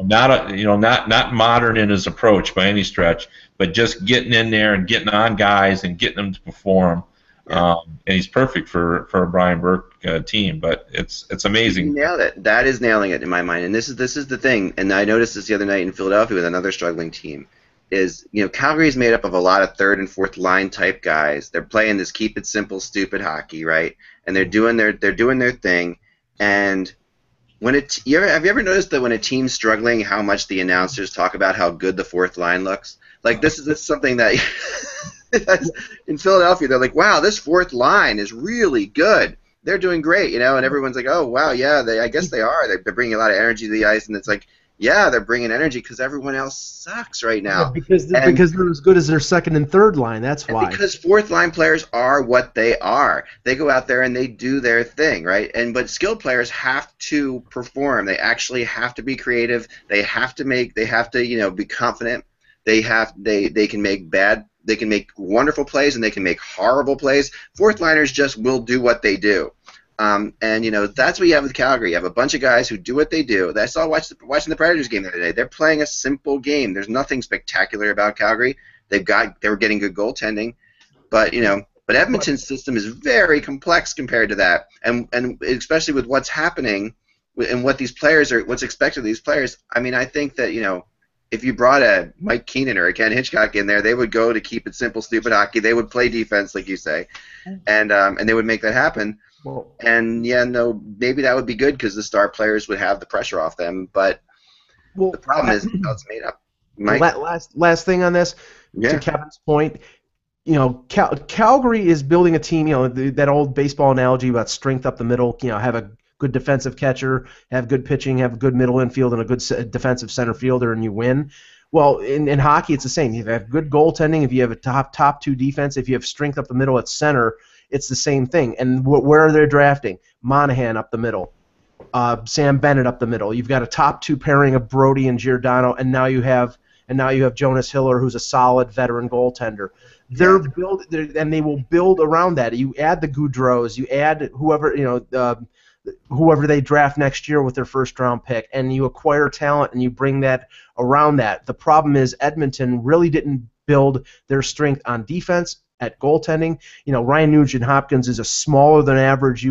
not modern in his approach by any stretch, but just getting in there and getting on guys and getting them to perform. And he's perfect for a Brian Burke team, but it's amazing. You nailed it. That is nailing it in my mind. And this is the thing. And I noticed this the other night in Philadelphia with another struggling team. Is Calgary is made up of a lot of third and fourth line type guys. They're playing this keep it simple, stupid hockey, right? And they're doing their thing. And when have you ever noticed that when a team's struggling, how much the announcers talk about how good the fourth line looks? Like this is something that. In Philadelphia, they're like, wow, this fourth line is really good. They're doing great, and everyone's like, oh, wow, yeah, I guess they are. They're bringing a lot of energy to the ice, and it's like, yeah, they're bringing energy because everyone else sucks right now. Yeah, because they're as good as their second and third line, that's why. Because fourth line players are what they are. They go out there and they do their thing, right? But skilled players have to perform. They actually have to be creative. They have to be confident. They can make wonderful plays and they can make horrible plays. Fourth liners just will do what they do. And that's what you have with Calgary. You have a bunch of guys who do what they do. I saw watching the Predators game the other day. They're playing a simple game. There's nothing spectacular about Calgary. They were getting good goaltending, but Edmonton's system is very complex compared to that. And especially with what's happening and what's expected of these players. I mean, I think that if you brought a Mike Keenan or a Ken Hitchcock in there, they would go to keep it simple, stupid hockey. They would play defense, like you say, and they would make that happen. Well, and maybe that would be good because the star players would have the pressure off them. But the problem is how it's made up. Mike? Last thing on this, to Kevin's point, Calgary is building a team. That old baseball analogy about strength up the middle. Have a good defensive catcher, have good pitching, have a good middle infield, and a good defensive center fielder, and you win. Well, in hockey, it's the same. If you have good goaltending, if you have a top two defense, if you have strength up the middle at center, it's the same thing. And where are they drafting? Monahan up the middle, Sam Bennett up the middle. You've got a top two pairing of Brody and Giordano, and now you have Jonas Hiller, who's a solid veteran goaltender. And they will build around that. You add the Gaudreaus, you add whoever they draft next year with their first-round pick, and you acquire talent and you bring that around that. The problem is Edmonton really didn't build their strength on defense, at goaltending. Ryan Nugent-Hopkins is a smaller than average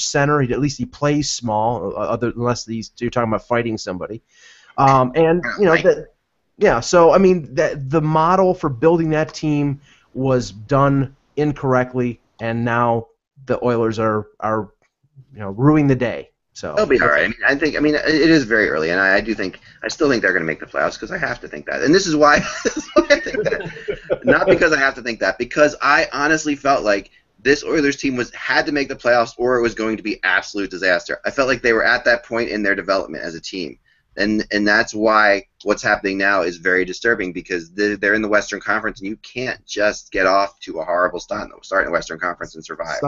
center. At least he plays small, unless you're talking about fighting somebody. So I mean the model for building that team was done incorrectly, and now the Oilers are ruining the day. So they'll be all right. I mean, it is very early, and I still think they're going to make the playoffs because I have to think that. And this is why, I think that. Not because I have to think that, because I honestly felt like this Oilers team had to make the playoffs, or it was going to be absolute disaster. I felt like they were at that point in their development as a team, and that's why what's happening now is very disturbing, because they're in the Western Conference, and you can't just get off to a horrible start in the Western Conference and survive.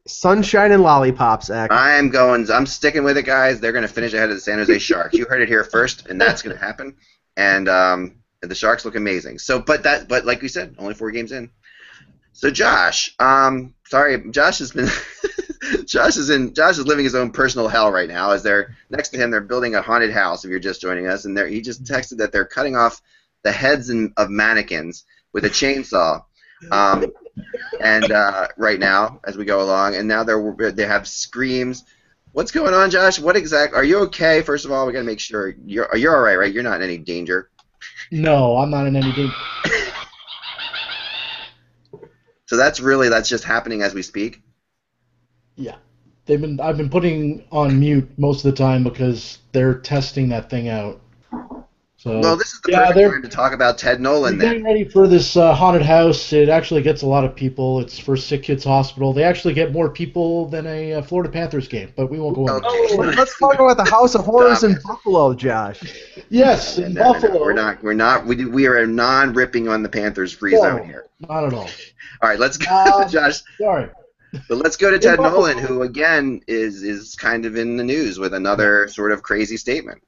Sunshine and lollipops, Act. I'm sticking with it, guys. They're going to finish ahead of the San Jose Sharks. You heard it here first, and that's going to happen. And the Sharks look amazing. So, but like we said, only 4 games in. So Josh, sorry, Josh has been Josh is living his own personal hell right now. As they're next to him, they're building a haunted house. If you're just joining us, and he just texted that they're cutting off the heads of mannequins with a chainsaw. And right now, as we go along, and now they have screams. What's going on, Josh? Are you okay? First of all, we got to make sure you're all right, right? You're not in any danger. No, I'm not in any danger. So that's just happening as we speak. Yeah, I've been putting on mute most of the time because they're testing that thing out. So, well, this is the perfect time to talk about Ted Nolan. They're getting ready for this haunted house. It actually gets a lot of people. It's for Sick Kids Hospital. They actually get more people than a Florida Panthers game, but we won't go on. Oh, let's talk about the House of Horrors in Buffalo, Josh. Yes, in Buffalo. No, we are non-ripping on the Panthers free zone here. Not at all. All right, let's go, Josh. Sorry. But let's go to Ted Nolan, who again is kind of in the news with another sort of crazy statement.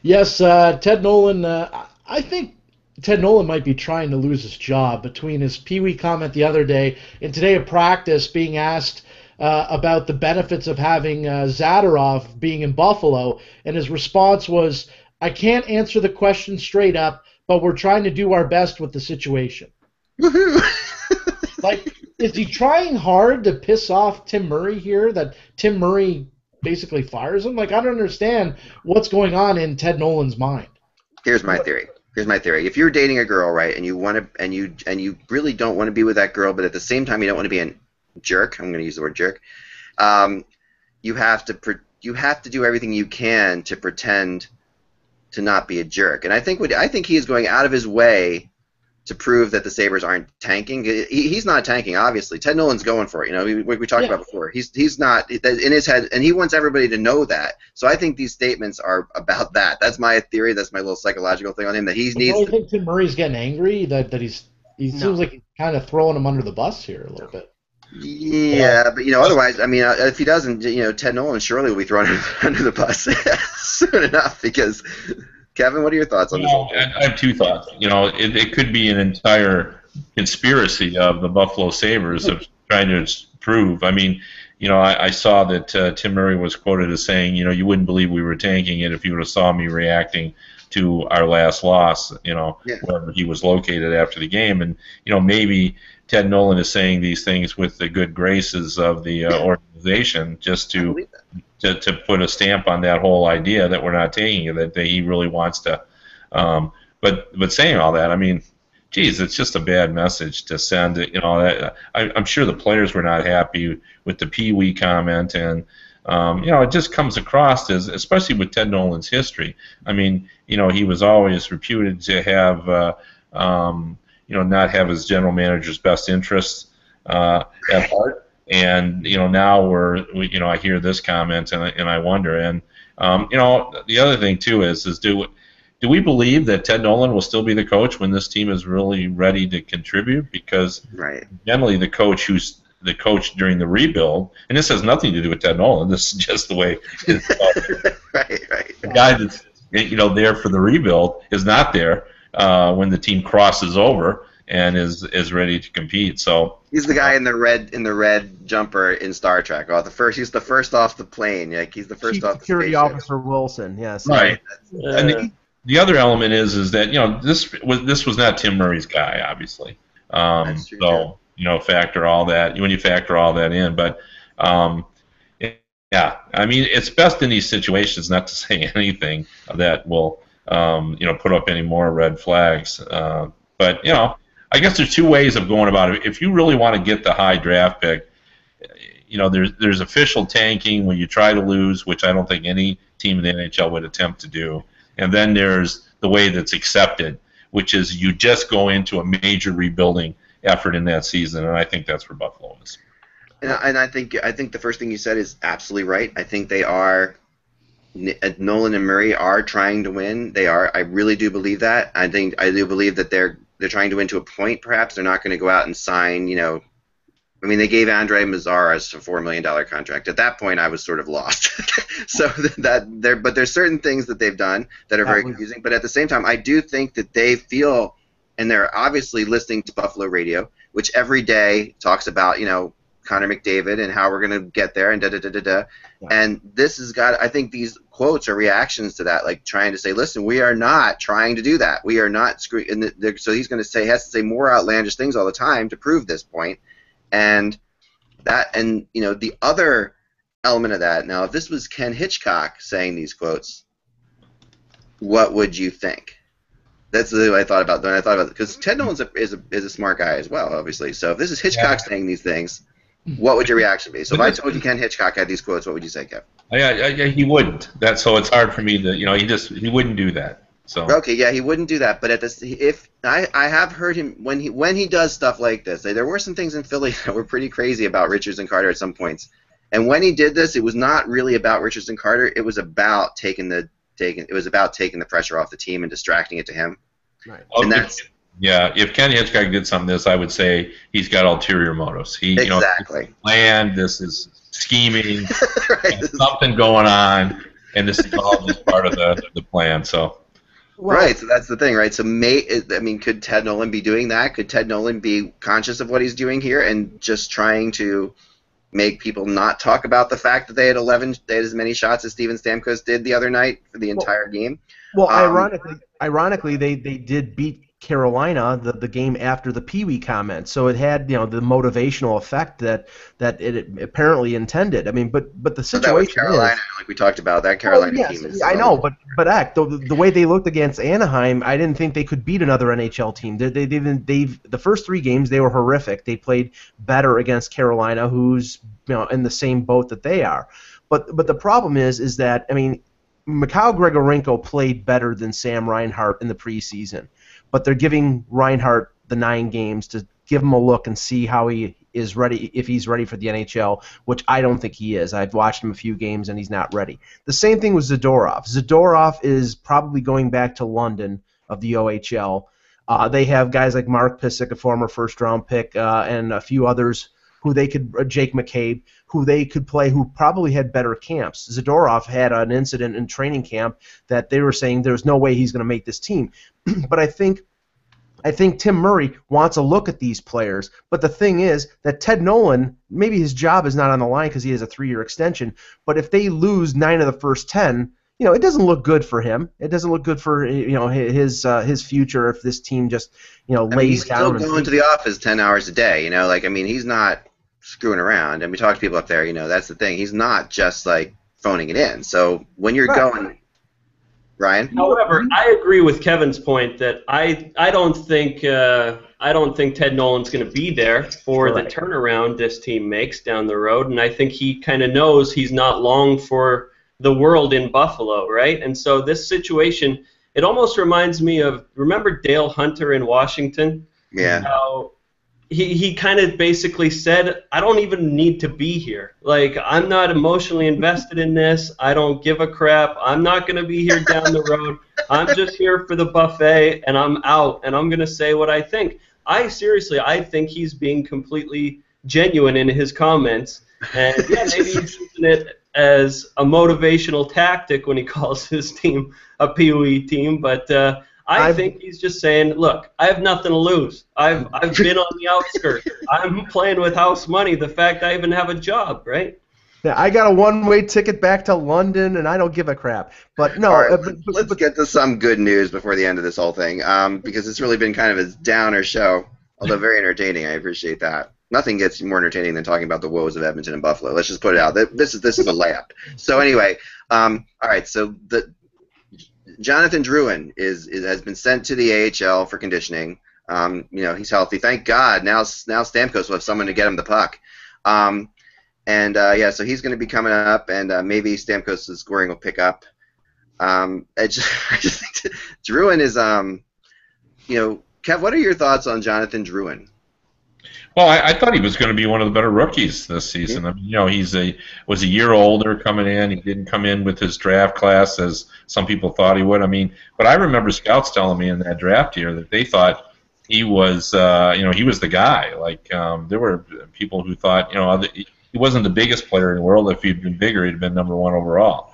Yes, Ted Nolan, I think Ted Nolan might be trying to lose his job between his Pee-wee comment the other day and today at practice being asked about the benefits of having Zadorov being in Buffalo, and his response was, "I can't answer the question straight up, but we're trying to do our best with the situation." Woohoo! Like, is he trying hard to piss off Tim Murray here, that Tim Murray basically fires him? Like, I don't understand what's going on in Ted Nolan's mind. Here's my theory. If you're dating a girl, right, and you want to, and you really don't want to be with that girl, but at the same time you don't want to be a jerk. I'm going to use the word jerk. You have to do everything you can to pretend to not be a jerk. And I think he is going out of his way to prove that the Sabres aren't tanking. He's not tanking, obviously. Ted Nolan's going for it. You know, we talked about before. He's not in his head, and he wants everybody to know that. So I think these statements are about that. That's my theory. That's my little psychological thing on him, that he needs. I think Tim Murray's getting angry that he seems like he's kind of throwing him under the bus here a little bit. Yeah, but otherwise, I mean, if he doesn't, Ted Nolan surely will be thrown under the bus soon enough, because. Kevin, what are your thoughts on this? I have 2 thoughts. It could be an entire conspiracy of the Buffalo Sabres of trying to prove. I mean, I saw that Tim Murray was quoted as saying, you wouldn't believe we were tanking it if you would have saw me reacting to our last loss, wherever he was located after the game. And, maybe Ted Nolan is saying these things with the good graces of the organization just to put a stamp on that whole idea that we're not taking it, that he really wants to. But saying all that, I mean, geez, it's just a bad message to send. I'm sure the players were not happy with the Pee-wee comment, and it just comes across as, especially with Ted Nolan's history. I mean, he was always reputed to have, not have his general manager's best interests at heart. And now I hear this comment and I wonder. And the other thing too is do we believe that Ted Nolan will still be the coach when this team is really ready to contribute? Because generally the coach who's the coach during the rebuild, and this has nothing to do with Ted Nolan. This is just the way it's right. The guy that's there for the rebuild is not there when the team crosses over and is ready to compete. So he's the guy in the red jumper in Star Trek. He's the first off the plane. Like, he's the first Chief off the Security spaceship. Officer Wilson. Yes. Right. And the other element is that this was not Tim Murray's guy, obviously. That's true, so factor all that when you factor all that in. But yeah, I mean, it's best in these situations not to say anything that will put up any more red flags. But I guess there's 2 ways of going about it. If you really want to get the high draft pick, there's official tanking when you try to lose, which I don't think any team in the NHL would attempt to do, and then there's the way that's accepted, which is you just go into a major rebuilding effort in that season, and I think that's where Buffalo is. And I think the first thing you said is absolutely right. I think they are. Nolan and Murray are trying to win. They are. I really do believe that. I do believe that they're trying to win to a point. Perhaps they're not going to go out and sign. I mean, they gave Andre Mazaras a $4 million contract. At that point, I was sort of lost. But there's certain things that they've done that are very confusing. But at the same time, I do think that they feel, and they're obviously listening to Buffalo radio, which every day talks about, Connor McDavid and how we're going to get there and da-da-da-da-da. Yeah. And this has got, I think these quotes are reactions to that, like trying to say, listen, we are not trying to do that. We are not screwing. So he's going to say, has to say more outlandish things all the time to prove this point. And the other element of that, now, if this was Ken Hitchcock saying these quotes, what would you think? That's the way I thought about it. Because Ted Nolan is a smart guy as well, obviously. So if this is Hitchcock saying these things, what would your reaction be? So if I told you Ken Hitchcock had these quotes, what would you say, Kev? Yeah, he wouldn't. So it's hard for me to, he wouldn't do that. So okay, yeah, he wouldn't do that. But if I have heard him when he does stuff like this, there were some things in Philly that were pretty crazy about Richards and Carter at some points. And when he did this, it was not really about Richards and Carter. It was about taking the pressure off the team and distracting it to him. Right. And if Ken Hitchcock did something this, I would say he's got ulterior motives. Exactly. Planned. This is scheming. Right. Something going on, and this is all just part of the plan. So. Right, so that's the thing, right? So, could Ted Nolan be doing that? Could Ted Nolan be conscious of what he's doing here and just trying to make people not talk about the fact that they had as many shots as Steven Stamkos did the other night for the entire game? Well, ironically, they did beat Carolina the game after the Pee Wee comment, so it had the motivational effect that it apparently intended. I mean, but the situation that was Carolina, like we talked about, that Carolina team. Is I know, but the way they looked against Anaheim, I didn't think they could beat another NHL team. The first 3 games they were horrific. They played better against Carolina, who's in the same boat that they are. But the problem is that Mikhail Grigorenko played better than Sam Reinhart in the preseason. But they're giving Reinhart the 9 games to give him a look and see how he is ready, if he's ready for the NHL, which I don't think he is. I've watched him a few games and he's not ready. The same thing with Zadorov. Zadorov is probably going back to London of the OHL. They have guys like Mark Pysyk, a former first-round pick, and a few others who they could, Jake McCabe, who they could play, who probably had better camps. Zadorov had an incident in training camp that they were saying there's no way he's going to make this team. But I think Tim Murray wants a look at these players. But the thing is that Ted Nolan, maybe his job is not on the line because he has a 3-year extension, but if they lose 9 of the first 10, it doesn't look good for him. It doesn't look good for his future if this team just lays down. He's still going to the office 10 hours a day. He's not screwing around. And we talk to people up there. That's the thing. He's not just like phoning it in. So when you're going, Ryan. However, I agree with Kevin's point that I don't think Ted Nolan's going to be there for the turnaround this team makes down the road, and I think he kind of knows he's not long for the world in Buffalo, right? And so this situation, it almost reminds me of, remember Dale Hunter in Washington? Yeah. How he kind of basically said, I don't even need to be here. Like, I'm not emotionally invested in this. I don't give a crap. I'm not going to be here down the road. I'm just here for the buffet, and I'm out, and I'm going to say what I think. I think he's being completely genuine in his comments. And, yeah, maybe he's using it as a motivational tactic when he calls his team a Pee Wee team, but I think he's just saying, look, I have nothing to lose. I've been on the outskirts. I'm playing with house money. The fact I even have a job, right? Yeah, I got a one-way ticket back to London, and I don't give a crap. But no, right, let's get to some good news before the end of this whole thing, because it's really been kind of a downer show, although very entertaining. I appreciate that. Nothing gets more entertaining than talking about the woes of Edmonton and Buffalo. Let's just put it out. This is a layup. So anyway, all right. So Jonathan Drouin has been sent to the AHL for conditioning. He's healthy. Thank God. Now Stamkos will have someone to get him the puck. And so he's going to be coming up, and maybe Stamkos' scoring will pick up. I just think Drouin is, Kev, what are your thoughts on Jonathan Drouin? Well, I thought he was going to be one of the better rookies this season. I mean, he was a year older coming in. He didn't come in with his draft class as some people thought he would. I mean, but I remember scouts telling me in that draft year that they thought he was, he was the guy. Like there were people who thought, he wasn't the biggest player in the world. If he'd been bigger, he'd been number one overall.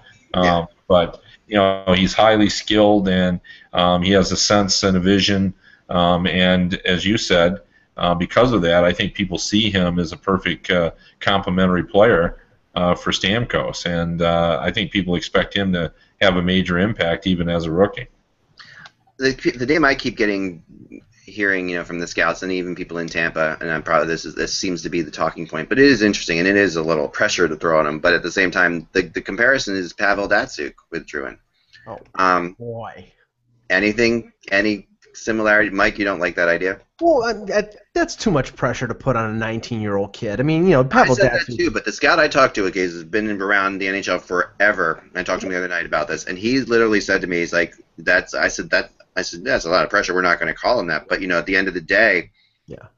But he's highly skilled, and he has a sense and a vision. And as you said, because of that, I think people see him as a perfect complementary player for Stamkos, and I think people expect him to have a major impact even as a rookie. The name I keep hearing, from the scouts and even people in Tampa, and I'm probably this seems to be the talking point, but it is interesting and it is a little pressure to throw on him. But at the same time, the comparison is Pavel Datsyuk with Drouin. Oh boy! Any similarity, Mike? You don't like that idea? Well, that's too much pressure to put on a 19-year-old kid. I mean, Pavel I said Datsyuk. that too, but the scout I talked to has been around the NHL forever. I talked to him the other night about this, and he literally said to me, he's like, I said that's a lot of pressure. We're not going to call him that, but at the end of the day,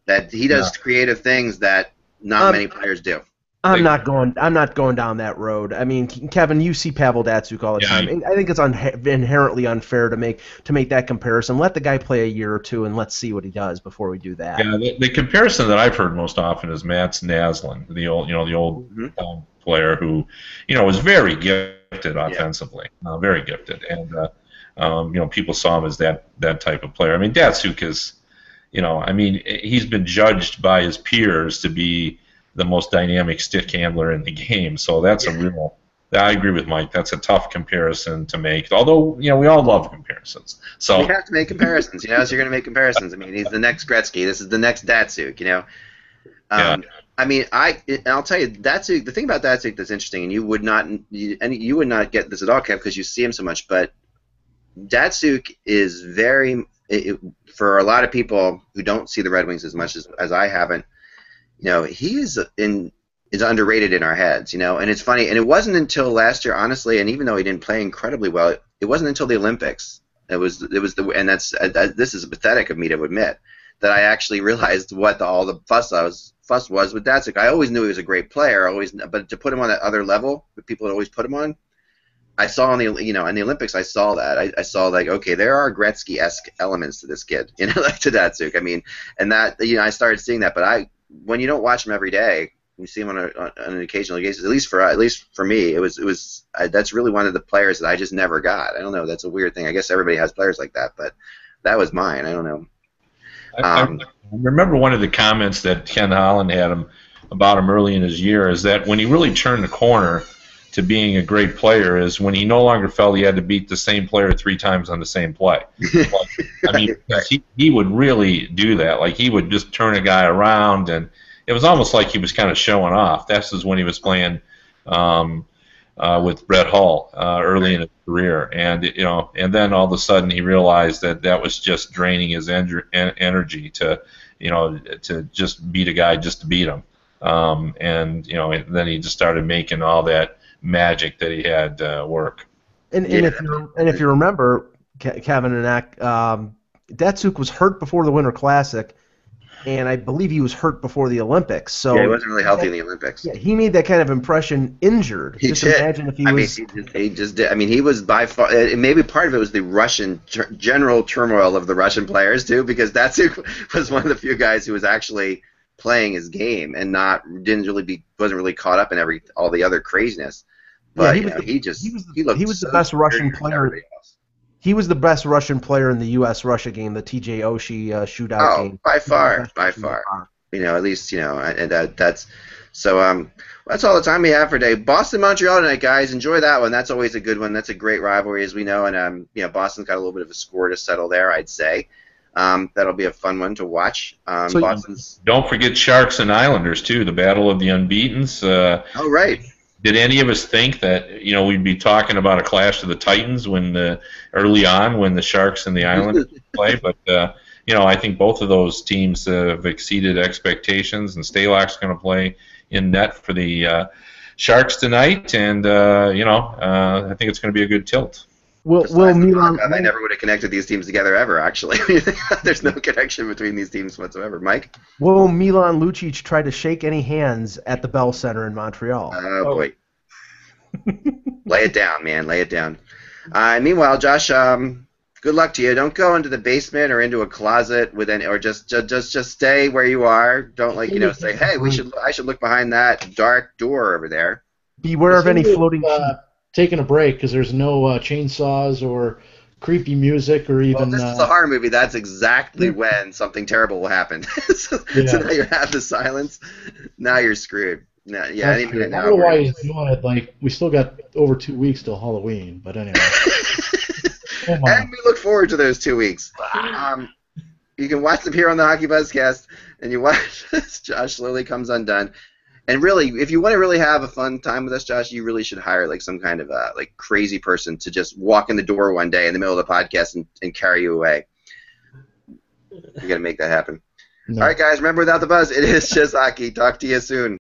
that he does creative things that not many players do. I'm not going down that road. I mean, Kevin, you see Pavel Datsyuk all the time. I think it's inherently unfair to make that comparison. Let the guy play a year or two, and let's see what he does before we do that. Yeah, the comparison that I've heard most often is Mats Naslund, the old player who, was very gifted offensively, very gifted, and people saw him as that type of player. I mean, Datsyuk is, he's been judged by his peers to be the most dynamic stick handler in the game. So that's I agree with Mike. That's a tough comparison to make. Although, we all love comparisons. So we have to make comparisons, so you're going to make comparisons. I mean, he's the next Gretzky. This is the next Datsyuk, I mean, I'll tell you, Datsyuk, the thing about Datsyuk that's interesting, and you would not get this at all, Kev, because you see him so much, but Datsyuk is for a lot of people who don't see the Red Wings as much as I haven't, he is underrated in our heads, and it's funny, and it wasn't until last year, honestly, and even though he didn't play incredibly well, it wasn't until the Olympics. This is pathetic of me to admit, that I actually realized what all the fuss was with Datsyuk. I always knew he was a great player, but to put him on that other level that people had always put him on, I saw in the Olympics, I saw that. I saw okay, there are Gretzky-esque elements to this kid, like to Datsyuk. I mean, and that I started seeing that, but when you don't watch him every day, you see him on an occasional basis. At least for me, it was that's really one of the players that I just never got. I don't know. That's a weird thing. I guess everybody has players like that, but that was mine. I don't know. I remember one of the comments that Ken Holland had about him early in his year is that when he really turned the corner to being a great player is when he no longer felt he had to beat the same player 3 times on the same play. I mean, he would really do that. Like, he would just turn a guy around, and it was almost like he was kind of showing off. This is when he was playing with Brett Hull early in his career, and and then all of a sudden he realized that was just draining his energy to just beat a guy just to beat him, and then he just started making all that magic that he had work. And if you remember, Kevin and Datsyuk was hurt before the Winter Classic, and I believe he was hurt before the Olympics. So he wasn't really healthy in the Olympics. Yeah, he made that kind of impression injured. Imagine if he was. He just did. I mean, he was by far. Maybe part of it was the Russian general turmoil of the Russian players too, because Datsyuk was one of the few guys who was actually playing his game and wasn't really caught up in all the other craziness. But he was the best Russian player. He was the best Russian player in the U.S.-Russia game, the T.J. Oshie shootout game. By far. At least and that's so. That's all the time we have for today. Boston-Montreal tonight, guys. Enjoy that one. That's always a good one. That's a great rivalry, as we know, and Boston's got a little bit of a score to settle there, I'd say. That'll be a fun one to watch. Boston's. Don't forget Sharks and Islanders too. The battle of the unbeatens. Oh, right. Did any of us think that we'd be talking about a clash of the Titans early on when the Sharks and the Islanders play? But I think both of those teams have exceeded expectations, and Stalock's going to play in net for the Sharks tonight, and I think it's going to be a good tilt. Will Milan? I never would have connected these teams together ever. Actually, there's no connection between these teams whatsoever. Mike, will Milan Lucic try to shake any hands at the Bell Center in Montreal? Oh boy, lay it down, man, lay it down. Meanwhile, Josh, good luck to you. Don't go into the basement or into a closet with any, or just stay where you are. Don't say, hey, I should look behind that dark door over there. Beware of any floating. Taking a break because there's no chainsaws or creepy music or even. Well, this is a horror movie. That's exactly when something terrible will happen. So now you have the silence. Now you're screwed. Now, yeah, any minute now. I don't know why he's doing it. Like, we still got over 2 weeks till Halloween, but anyway. And we look forward to those 2 weeks. You can watch them here on the Hockey Buzzcast, and you watch as Josh slowly comes undone. And really, if you want to really have a fun time with us, Josh, you really should hire like some kind of crazy person to just walk in the door one day in the middle of the podcast and carry you away. You got to make that happen. No. All right, guys, remember, without the buzz, it is just hockey. Talk to you soon.